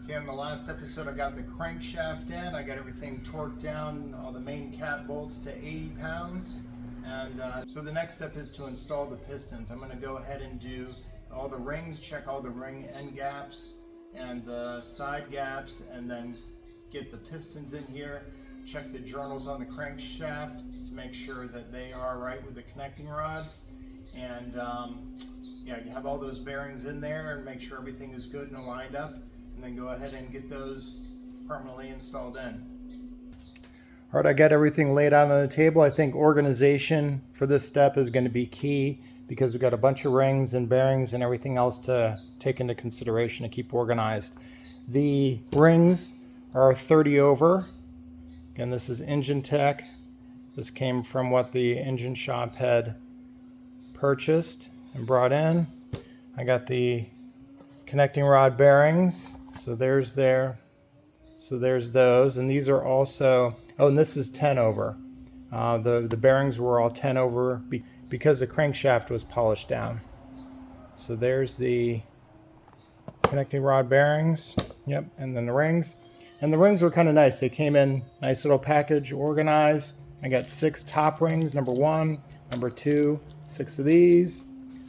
Okay, in the last episode I got the crankshaft in, I got everything torqued down, all the main cat bolts to 80 pounds. And so the next step is to install the pistons. I'm going to go ahead and do all the rings, check all the ring end gaps and the side gaps, and then get the pistons in here, check the journals on the crankshaft to make sure that they are right with the connecting rods. And yeah, you have all those bearings in there and make sure everything is good and lined up, and then go ahead and get those permanently installed in. All right, I got everything laid out on the table. I think organization for this step is going to be key because we've got a bunch of rings and bearings and everything else to take into consideration to keep organized. The rings are 30 over. Again, this is Engine Tech. This came from what the engine shop had purchased and brought in. I got the connecting rod bearings. So there's those, and these are also, oh, and this is 10 over. The bearings were all 10 over because the crankshaft was polished down. So there's the connecting rod bearings. Yep, and then the rings. And the rings were kind of nice. They came in nice little package, organized. I got 6 top rings, number 1, number 2, 6 of these.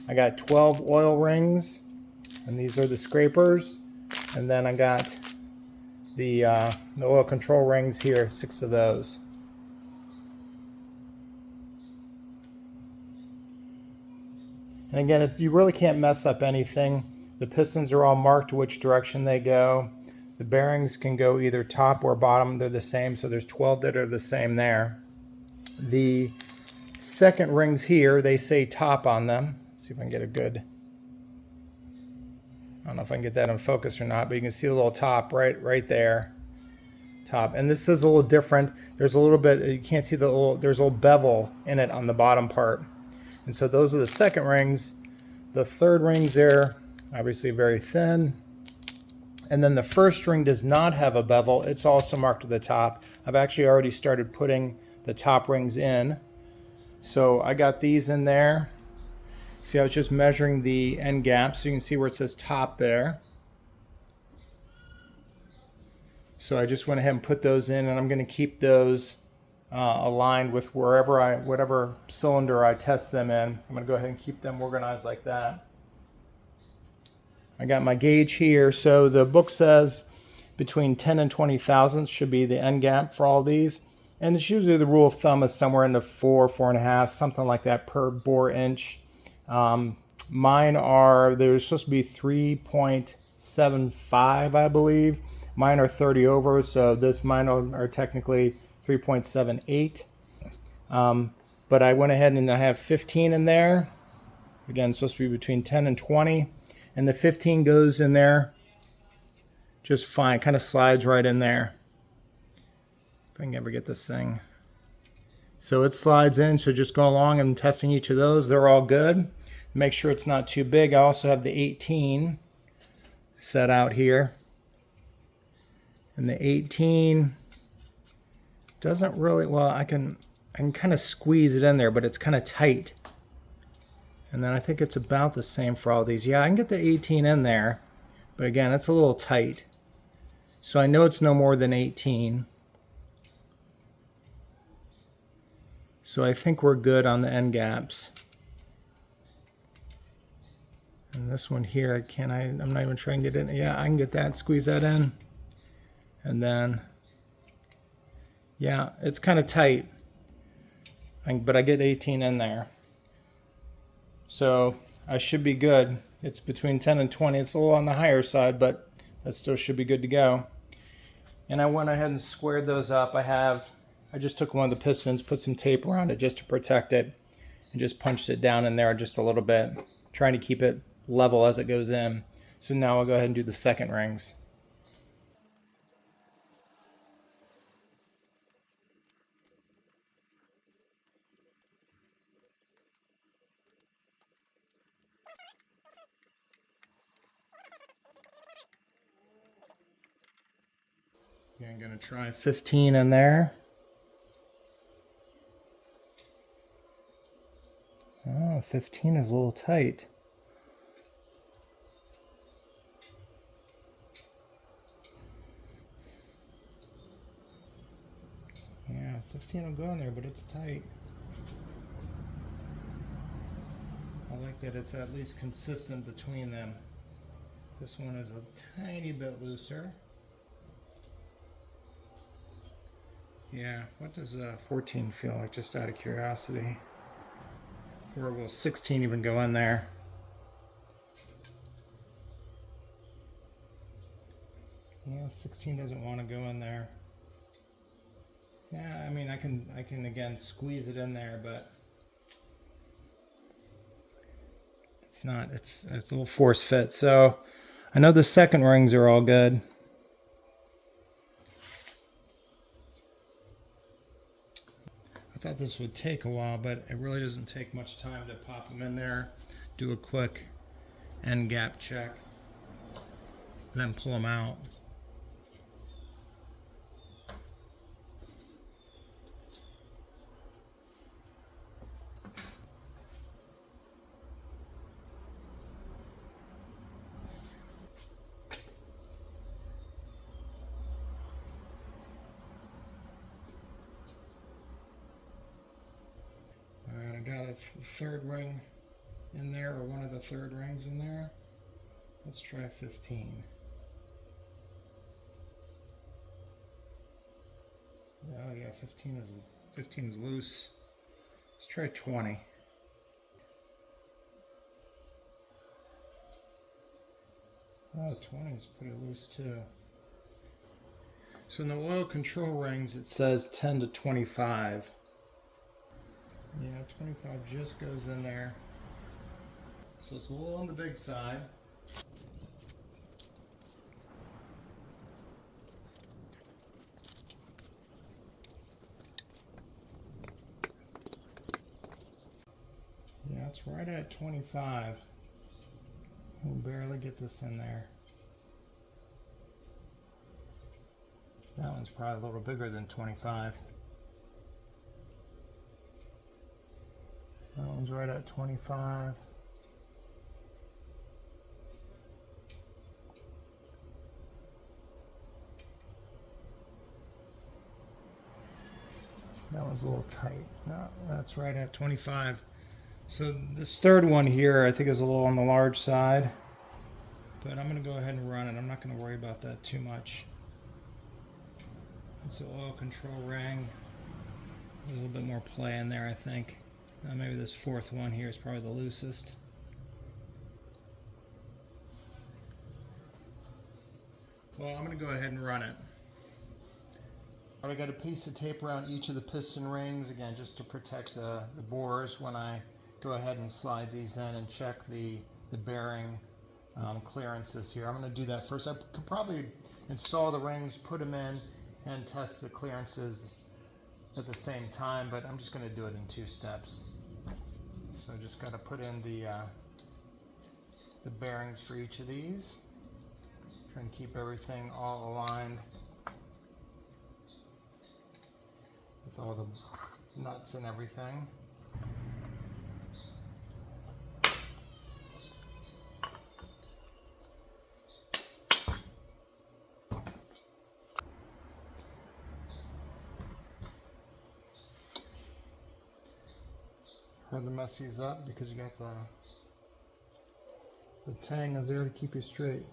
I got 12 oil rings, and these are the scrapers. And then I got the oil control rings here, 6 of those. And again, you really can't mess up anything. The pistons are all marked which direction they go. The bearings can go either top or bottom. They're the same, so there's 12 that are the same there. The second rings here, they say top on them. Let's see if I can get a good, I don't know if I can get that in focus or not, but you can see the little top right there. Top. And this is a little different. There's a little bit, you can't see there's a little bevel in it on the bottom part. And so those are the second rings. The third rings there, obviously very thin. And then the first ring does not have a bevel. It's also marked at the top. I've actually already started putting the top rings in. So I got these in there. See, I was just measuring the end gaps, so you can see where it says top there. So I just went ahead and put those in, and I'm going to keep those aligned with whatever cylinder I test them in. I'm going to go ahead and keep them organized like that. I got my gauge here. So the book says between 10 and 20 thousandths should be the end gap for all these. And it's usually the rule of thumb is somewhere in the 4.5, something like that per bore inch. Mine are, they're supposed to be 3.75, I believe. Mine are 30 over, so mine are technically 3.78. But I went ahead and I have 15 in there. Again, it's supposed to be between 10 and 20. And the 15 goes in there just fine, kind of slides right in there. If I can ever get this thing. So it slides in, so just go along and testing each of those. They're all good. Make sure it's not too big. I also have the 18 set out here. And the 18 doesn't really, well, I can kind of squeeze it in there, but it's kind of tight. And then I think it's about the same for all these. Yeah, I can get the 18 in there, but again, it's a little tight. So I know it's no more than 18. So I think we're good on the end gaps. And this one here, I'm not even trying to get in. Yeah, I can get that, squeeze that in. And then, yeah, it's kind of tight, but I get 18 in there. So I should be good. It's between 10 and 20. It's a little on the higher side, but that still should be good to go. And I went ahead and squared those up. I just took one of the pistons, put some tape around it just to protect it, and just punched it down in there just a little bit, trying to keep it level as it goes in. So now I'll go ahead and do the second rings. Okay, I'm going to try 15 in there. Oh, 15 is a little tight. Yeah, 15 will go in there, but it's tight. I like that it's at least consistent between them. This one is a tiny bit looser. Yeah, what does 14 feel like, just out of curiosity? Or will 16 even go in there? Yeah, 16 doesn't want to go in there. Yeah, I mean, I can again squeeze it in there, but it's not, it's a little force fit. So I know the second rings are all good. I thought this would take a while, but it really doesn't take much time to pop them in there, do a quick end gap check, and then pull them out. Alright, I got a third ring in there, or one of the third rings in there. Let's try 15. Oh yeah, 15 is loose. Let's try 20. Oh, 20 is pretty loose too. So in the oil control rings it says 10 to 25. Yeah, 25 just goes in there. So it's a little on the big side. Yeah, it's right at 25. We'll barely get this in there. That one's probably a little bigger than 25. That one's right at 25. That one's a little tight. No, that's right at 25. So this third one here I think is a little on the large side. But I'm going to go ahead and run it. I'm not going to worry about that too much. It's an oil control ring. A little bit more play in there, I think. Maybe this fourth one here is probably the loosest. Well, I'm going to go ahead and run it. I got a piece of tape around each of the piston rings, again, just to protect the bores when I go ahead and slide these in and check the bearing clearances here. I'm going to do that first. I could probably install the rings, put them in, and test the clearances at the same time, but I'm just going to do it in 2 steps. So I just got to put in the bearings for each of these. Try and keep everything all aligned with all the nuts and everything. Hard to mess these up because you got the tang is there to keep you straight.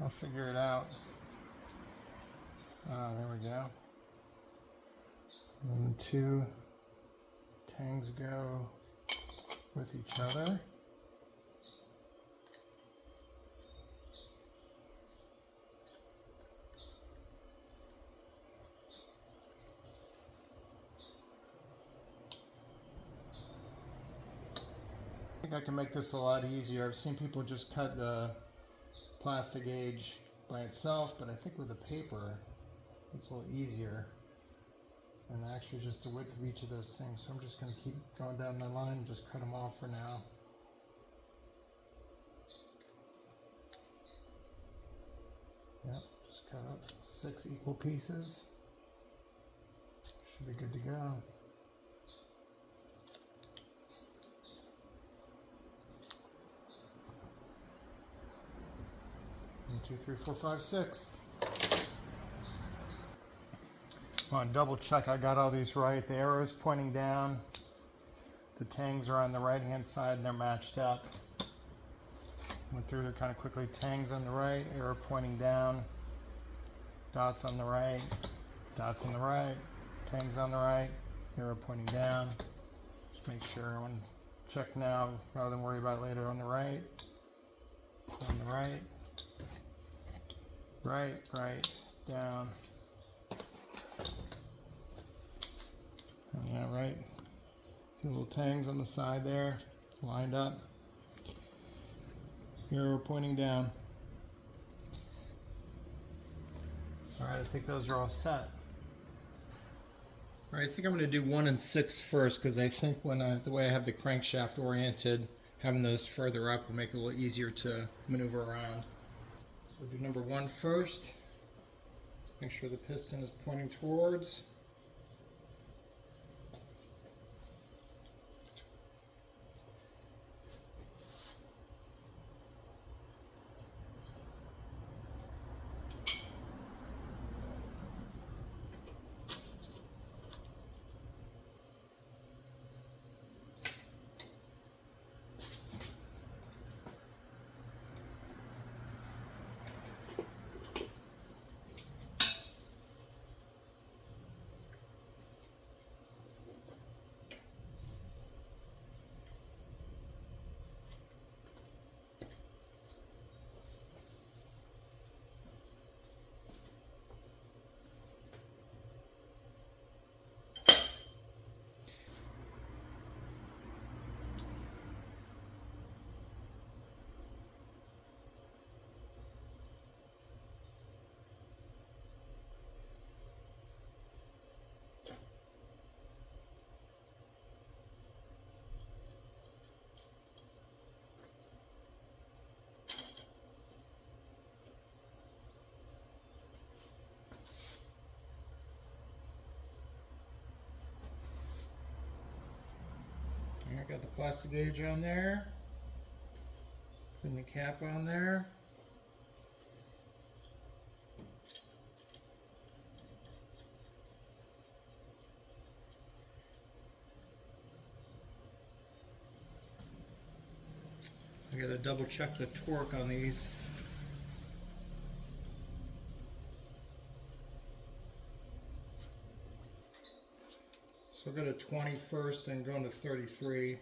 I'll figure it out. There we go. And the 2 tangs go with each other. I think I can make this a lot easier. I've seen people just cut the plastigauge by itself, but I think with the paper it's a little easier. And actually just the width of each of those things. So I'm just going to keep going down the line and just cut them off for now. Yep, just cut up 6 equal pieces. Should be good to go. 1, 2, 3, 4, 5, 6. I want to double check I got all these right. The arrow's pointing down. The tangs are on the right hand side and they're matched up. Went through it kind of quickly. Tangs on the right, arrow pointing down. Dots on the right, dots on the right, tangs on the right, arrow pointing down. Just make sure I want to check now rather than worry about it later. On the right, right, down. And yeah, right. See the little tangs on the side there, lined up. Arrow pointing down. All right, I think those are all set. All right, I think I'm going to do 1 and 6 first because I think the way I have the crankshaft oriented, having those further up will make it a little easier to maneuver around. So we'll do number 1 first. Make sure the piston is pointing towards. I got the plastigauge on there, putting the cap on there. I got to double check the torque on these. So I'll go to 20 first and go into 33.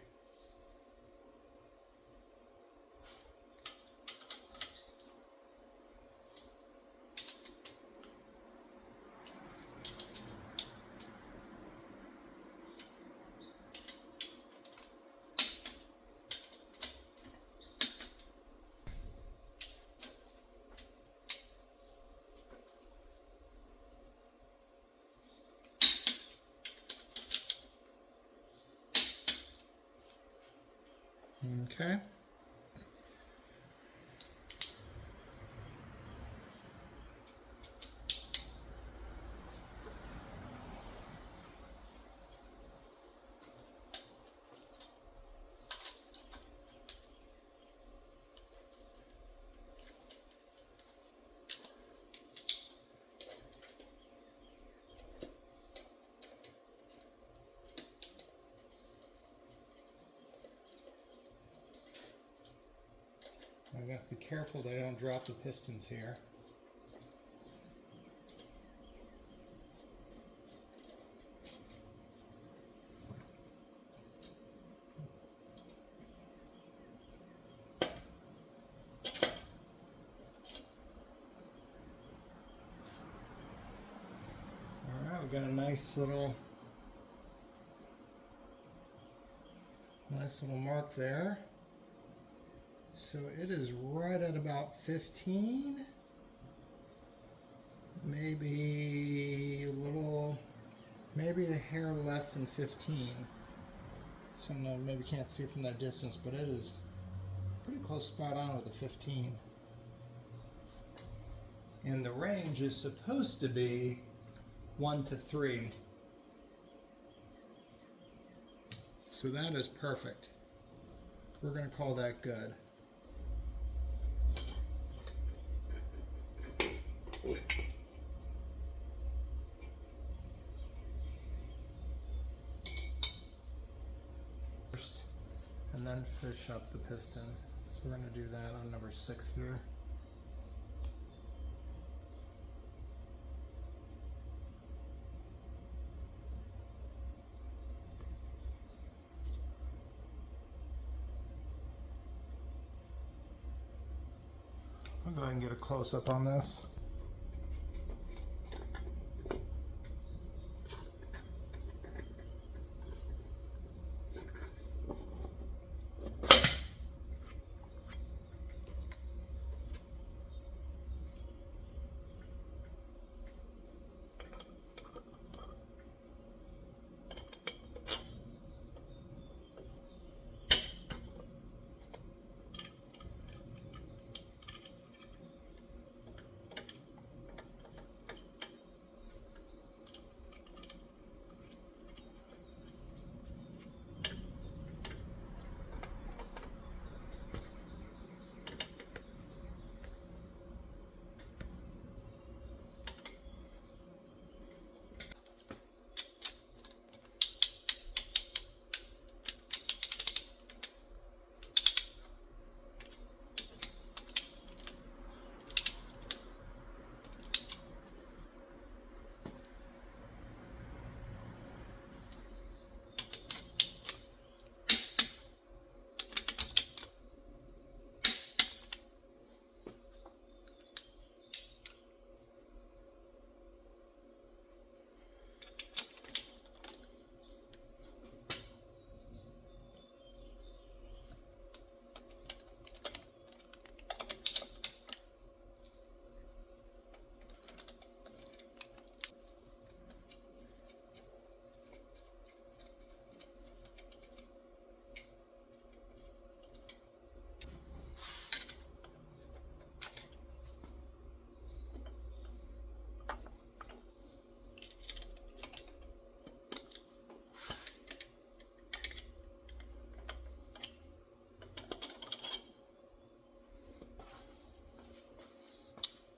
Okay. I have to be careful that I don't drop the pistons here. Alright, we've got a nice little mark there. So it is right at about 15, maybe a little, maybe a hair less than 15. So I don't know, maybe you can't see it from that distance, but it is pretty close spot on with the 15. And the range is supposed to be 1 to 3. So that is perfect. We're going to call that good. First, and then fish up the piston. So we're going to do that on number 6 here. I'll go ahead and get a close-up on this.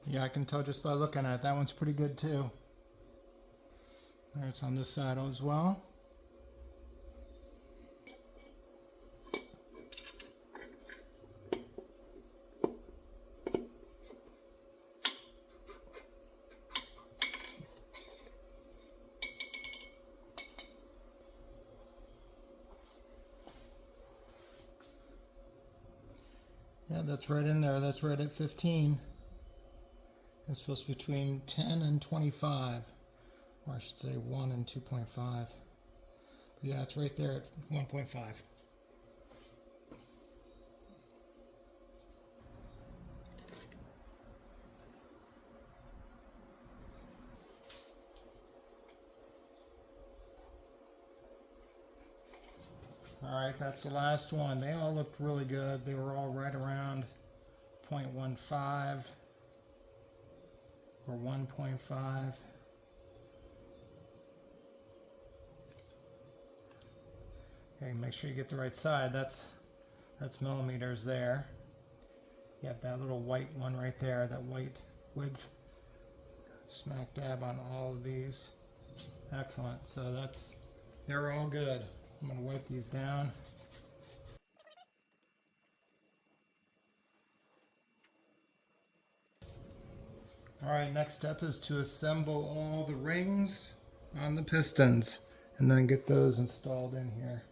Yeah, I can tell just by looking at it. That one's pretty good too. There, it's on this side as well. Yeah, that's right in there. That's right at 15. It's supposed to be between 10 and 25, or I should say 1 and 2.5. But yeah, it's right there at 1.5. Alright, that's the last one. They all looked really good. They were all right around 0.15 or 1.5. Okay, make sure you get the right side. That's millimeters there. You have that little white one right there, that white width. Smack dab on all of these. Excellent. So they're all good. I'm going to wipe these down. Alright, next step is to assemble all the rings on the pistons and then get those installed in here.